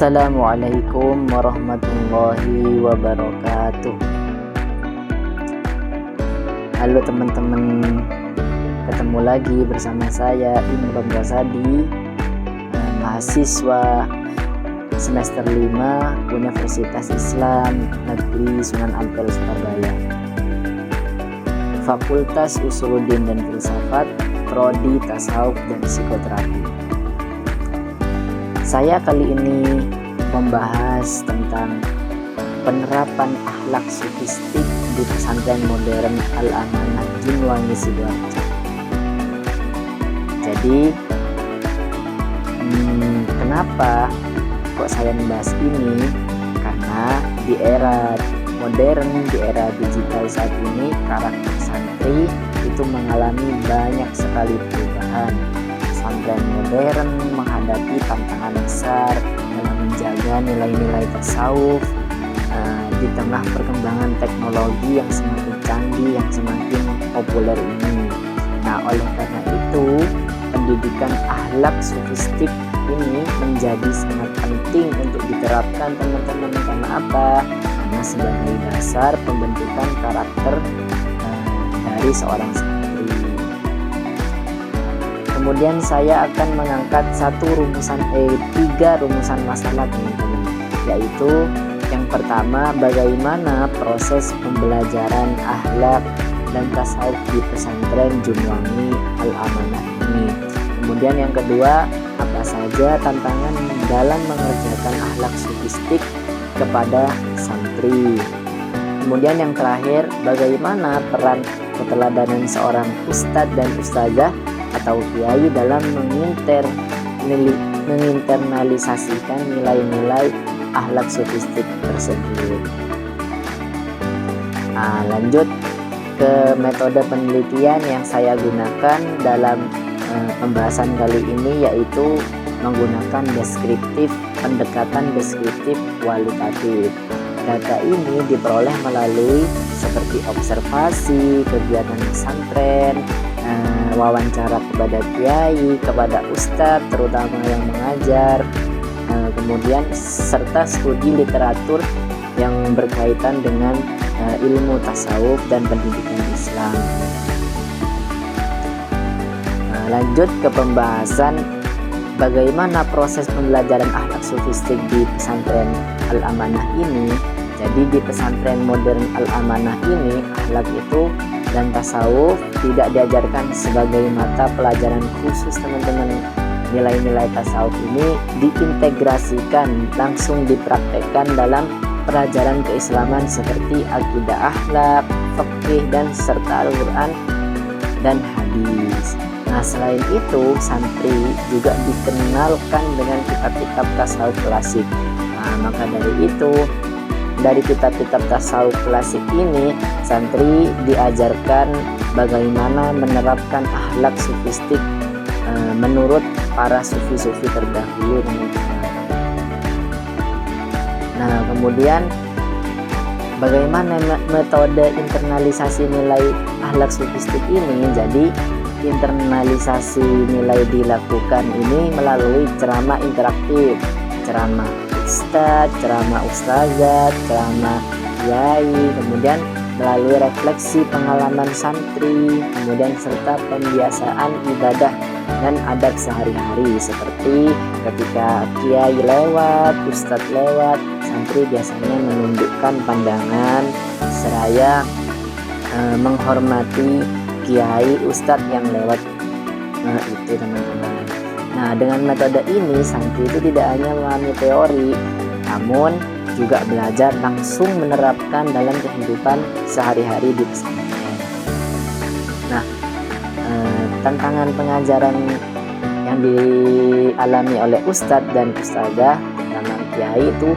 Assalamualaikum warahmatullahi wabarakatuh. Halo teman-teman, ketemu lagi bersama saya Imron Rasadi, mahasiswa semester 5 Universitas Islam Negeri Sunan Ampel, Surabaya, Fakultas Usuluddin dan Filsafat, Prodi Tasawuf dan Psikoterapi. Saya kali ini membahas tentang penerapan akhlak sufistik di pesantren modern Al-Amanah Jinwangi Sidoarjo. Jadi, kenapa kok saya membahas ini? Karena di era modern, di era digital saat ini, karakter santri itu mengalami banyak sekali perubahan. Pesantren modern menghadapi tantangan besar dalam menjaga nilai-nilai tasawuf di tengah perkembangan teknologi yang semakin canggih, yang semakin populer ini. Nah, oleh karena itu, pendidikan akhlak sufistik ini menjadi sangat penting untuk diterapkan teman-teman. Karena apa? Karena sebagai dasar pembentukan karakter dari seorang santri. Kemudian saya akan mengangkat tiga rumusan masalah teman-teman, yaitu yang pertama, bagaimana proses pembelajaran akhlak dan tasawuf di pesantren Jinwangi Al-Amanah ini. Kemudian yang kedua, apa saja tantangan dalam mengerjakan akhlak sufistik kepada santri. Kemudian yang terakhir, bagaimana peran keteladanan seorang ustadz dan ustazah atau kiai dalam menginternalisasikan nilai-nilai akhlak sufistik tersebut. Lanjut ke metode penelitian yang saya gunakan dalam pembahasan kali ini, yaitu menggunakan pendekatan deskriptif kualitatif. Data ini diperoleh melalui seperti observasi, kegiatan pesantren, wawancara kepada kiai, kepada ustadz terutama yang mengajar, kemudian serta studi literatur yang berkaitan dengan ilmu tasawuf dan pendidikan Islam. Lanjut ke pembahasan bagaimana proses pembelajaran akhlak sufistik di pesantren Al-Amanah ini. Jadi di pesantren modern Al-Amanah ini, akhlak itu dan tasawuf tidak diajarkan sebagai mata pelajaran khusus teman-teman. Nilai-nilai tasawuf ini diintegrasikan, langsung dipraktekkan dalam pelajaran keislaman seperti akidah akhlak, fikih, dan serta Al-Quran dan hadis. Nah, selain itu, santri juga dikenalkan dengan kitab-kitab tasawuf klasik. Maka dari kitab-kitab tasawuf klasik ini, santri diajarkan bagaimana menerapkan akhlak sufistik menurut para sufi-sufi terdahulu. Nah, kemudian bagaimana metode internalisasi nilai akhlak sufistik ini? Jadi internalisasi nilai dilakukan ini melalui ceramah interaktif, ceramah ustadz, ceramah ustazah, ceramah kiai, kemudian melalui refleksi pengalaman santri, kemudian serta pembiasaan ibadah dan adab sehari-hari seperti ketika kiai lewat, ustadz lewat, santri biasanya menundukkan pandangan seraya menghormati kiai ustadz yang lewat. Itu teman-teman. Nah, dengan metode ini santri itu tidak hanya memahami teori, namun juga belajar langsung menerapkan dalam kehidupan sehari-hari di pesantren. Nah, tantangan pengajaran yang dialami oleh ustadz dan ustazah terutama kiai itu,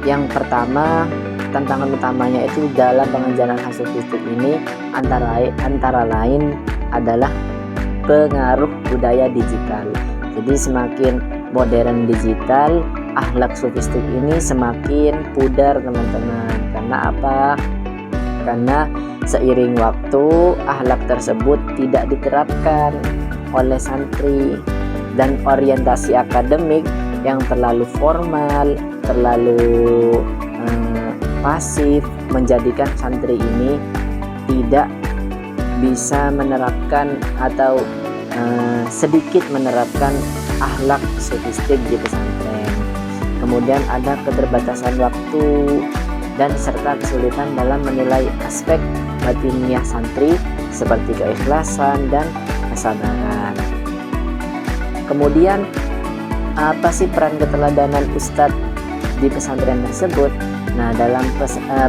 yang pertama, tantangan utamanya itu dalam pengajaran sufistik ini antara lain adalah pengaruh budaya digital. Jadi semakin modern digital, akhlak sufistik ini semakin pudar teman-teman. Karena apa? Karena seiring waktu akhlak tersebut tidak diterapkan oleh santri dan orientasi akademik yang terlalu formal, terlalu pasif, menjadikan santri ini tidak bisa menerapkan atau sedikit menerapkan akhlak sofistik di pesantren. Kemudian ada keterbatasan waktu dan serta kesulitan dalam menilai aspek batiniah santri seperti keikhlasan dan kesabaran. Kemudian apa sih peran keteladanan ustadz di pesantren tersebut? Nah, dalam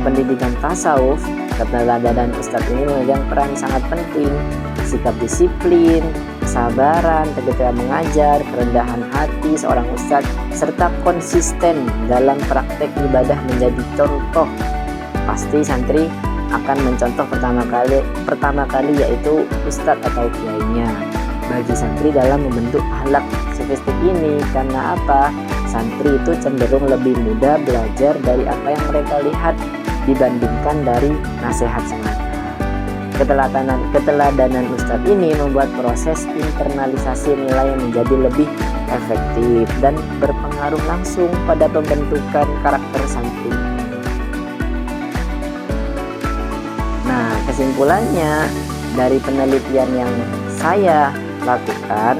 pendidikan tasawuf, keteladanan ustadz ini memegang peran sangat penting. Sikap disiplin, kesabaran ketika mengajar, kerendahan hati seorang ustadz, serta konsisten dalam praktek ibadah menjadi contoh. Pasti santri akan mencontoh pertama kali yaitu ustadz atau kiainya bagi santri dalam membentuk akhlak sofistik ini. Karena apa? Santri itu cenderung lebih mudah belajar dari apa yang mereka lihat dibandingkan dari nasihat semata. Keteladanan ustadz ini membuat proses internalisasi nilai menjadi lebih efektif dan berpengaruh langsung pada pembentukan karakter santri. Nah, kesimpulannya dari penelitian yang saya lakukan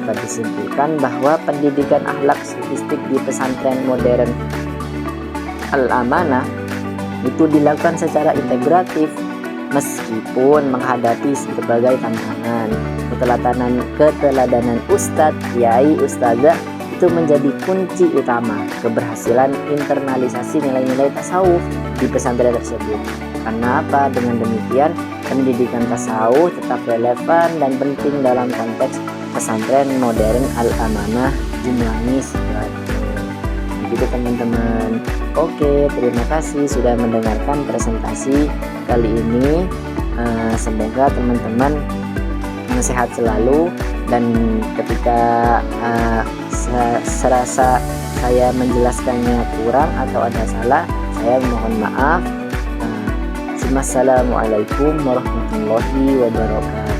dapat disimpulkan bahwa pendidikan akhlak sofistik di pesantren modern Al-Amanah itu dilakukan secara integratif meskipun menghadapi berbagai tantangan. Keteladanan ustadz, kiai, ustazah itu menjadi kunci utama keberhasilan internalisasi nilai-nilai tasawuf di pesantren tersebut. Karena apa? Dengan demikian, pendidikan tasawuf tetap relevan dan penting dalam konteks pesantren modern Al-Amanah Jumlangi Sidoarjo. Begitu teman-teman. Oke, terima kasih sudah mendengarkan presentasi kali ini. Semoga teman-teman sehat selalu, dan ketika serasa saya menjelaskannya kurang atau ada salah, saya mohon maaf. Assalamualaikum warahmatullahi wabarakatuh.